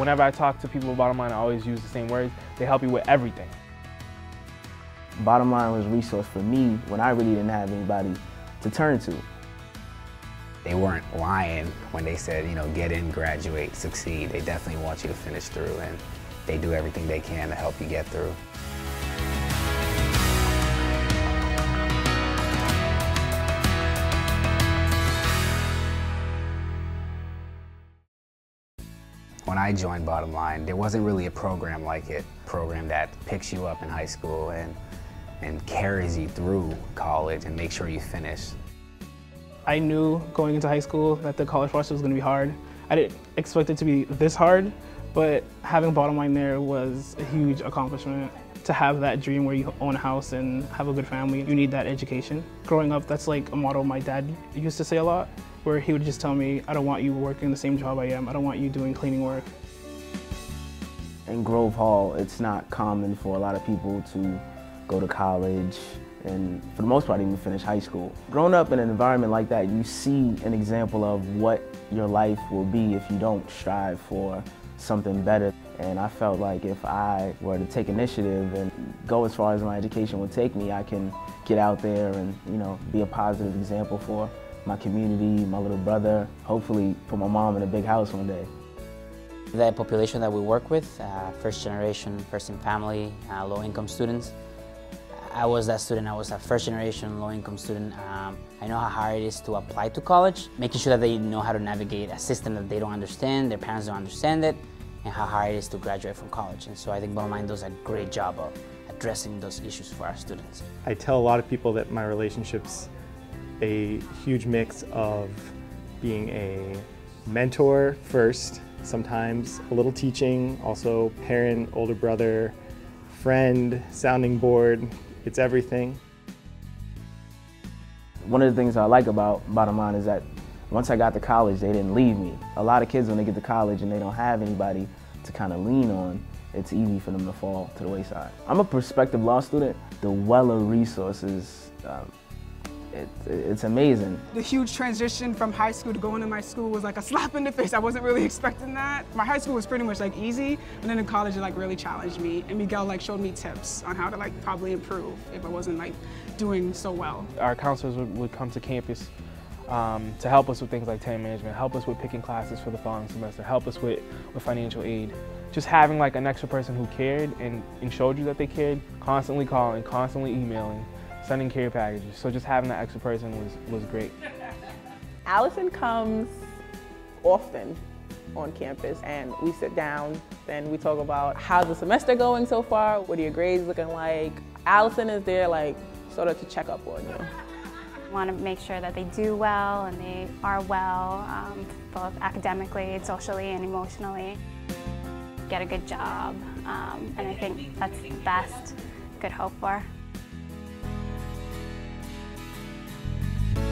Whenever I talk to people about Bottom Line, I always use the same words. They help you with everything. Bottom Line was a resource for me when I really didn't have anybody to turn to. They weren't lying when they said, you know, get in, graduate, succeed. They definitely want you to finish through, and they do everything they can to help you get through. When I joined Bottom Line, there wasn't really a program like it, a program that picks you up in high school and carries you through college and makes sure you finish. I knew going into high school that the college process was going to be hard. I didn't expect it to be this hard, but having Bottom Line there was a huge accomplishment. To have that dream where you own a house and have a good family, you need that education. Growing up, that's like a motto my dad used to say a lot, where he would just tell me, I don't want you working the same job I am. I don't want you doing cleaning work. In Grove Hall, it's not common for a lot of people to go to college and, for the most part, even finish high school. Growing up in an environment like that, you see an example of what your life will be if you don't strive for something better. And I felt like if I were to take initiative and go as far as my education would take me, I can get out there and, you know, be a positive example for my community, my little brother, hopefully put my mom in a big house one day. The population that we work with, first generation, first in family, low-income students. I was that student. I was a first-generation low-income student. I know how hard it is to apply to college, making sure that they know how to navigate a system that they don't understand, their parents don't understand it, and how hard it is to graduate from college. And so I think Bottom Line does a great job of addressing those issues for our students. I tell a lot of people that my relationship's a huge mix of being a mentor first, sometimes a little teaching, also parent, older brother, friend, sounding board. It's everything. One of the things I like about Bottom Line is that once I got to college, they didn't leave me. A lot of kids, when they get to college and they don't have anybody to kind of lean on, it's easy for them to fall to the wayside. I'm a prospective law student. The well of resources, it's amazing. The huge transition from high school to going to my school was like a slap in the face. I wasn't really expecting that. My high school was pretty much like easy, and then in college it like really challenged me. And Miguel like showed me tips on how to like probably improve if I wasn't like doing so well. Our counselors would come to campus to help us with things like time management, help us with picking classes for the following semester, help us with financial aid. Just having like an extra person who cared and showed you that they cared, constantly calling, constantly emailing, sending care packages. So just having that extra person was great. Allison comes often on campus, and we sit down and we talk about how's the semester going so far, what are your grades looking like. Allison is there like sort of to check up on you. Want to make sure that they do well and they are well, both academically, socially, and emotionally. Get a good job, and I think that's the best you could hope for.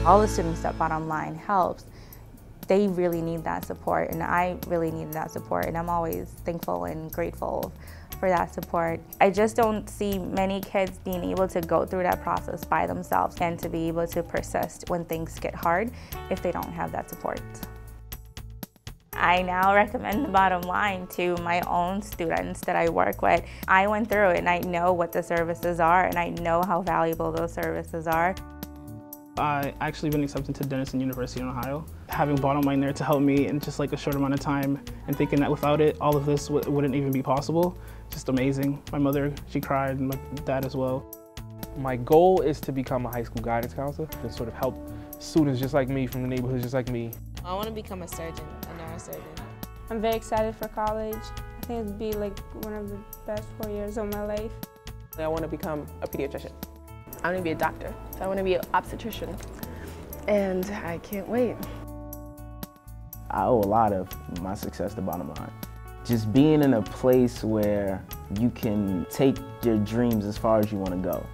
All the students that Bottom Line helps, they really need that support, and I really need that support, and I'm always thankful and grateful for that support. I just don't see many kids being able to go through that process by themselves and to be able to persist when things get hard if they don't have that support. I now recommend the Bottom Line to my own students that I work with. I went through it and I know what the services are, and I know how valuable those services are. I actually been accepted to Denison University in Ohio. Having Bottom Line there to help me in just like a short amount of time, and thinking that without it, all of this wouldn't even be possible. Just amazing. My mother, she cried, and my dad as well. My goal is to become a high school guidance counselor to sort of help students just like me from the neighborhoods just like me. I want to become a surgeon, a neurosurgeon. I'm very excited for college. I think it'd be like one of the best 4 years of my life. I want to become a pediatrician. I want to be a doctor. I want to be an obstetrician. And I can't wait. I owe a lot of my success to Bottom Line. Just being in a place where you can take your dreams as far as you want to go.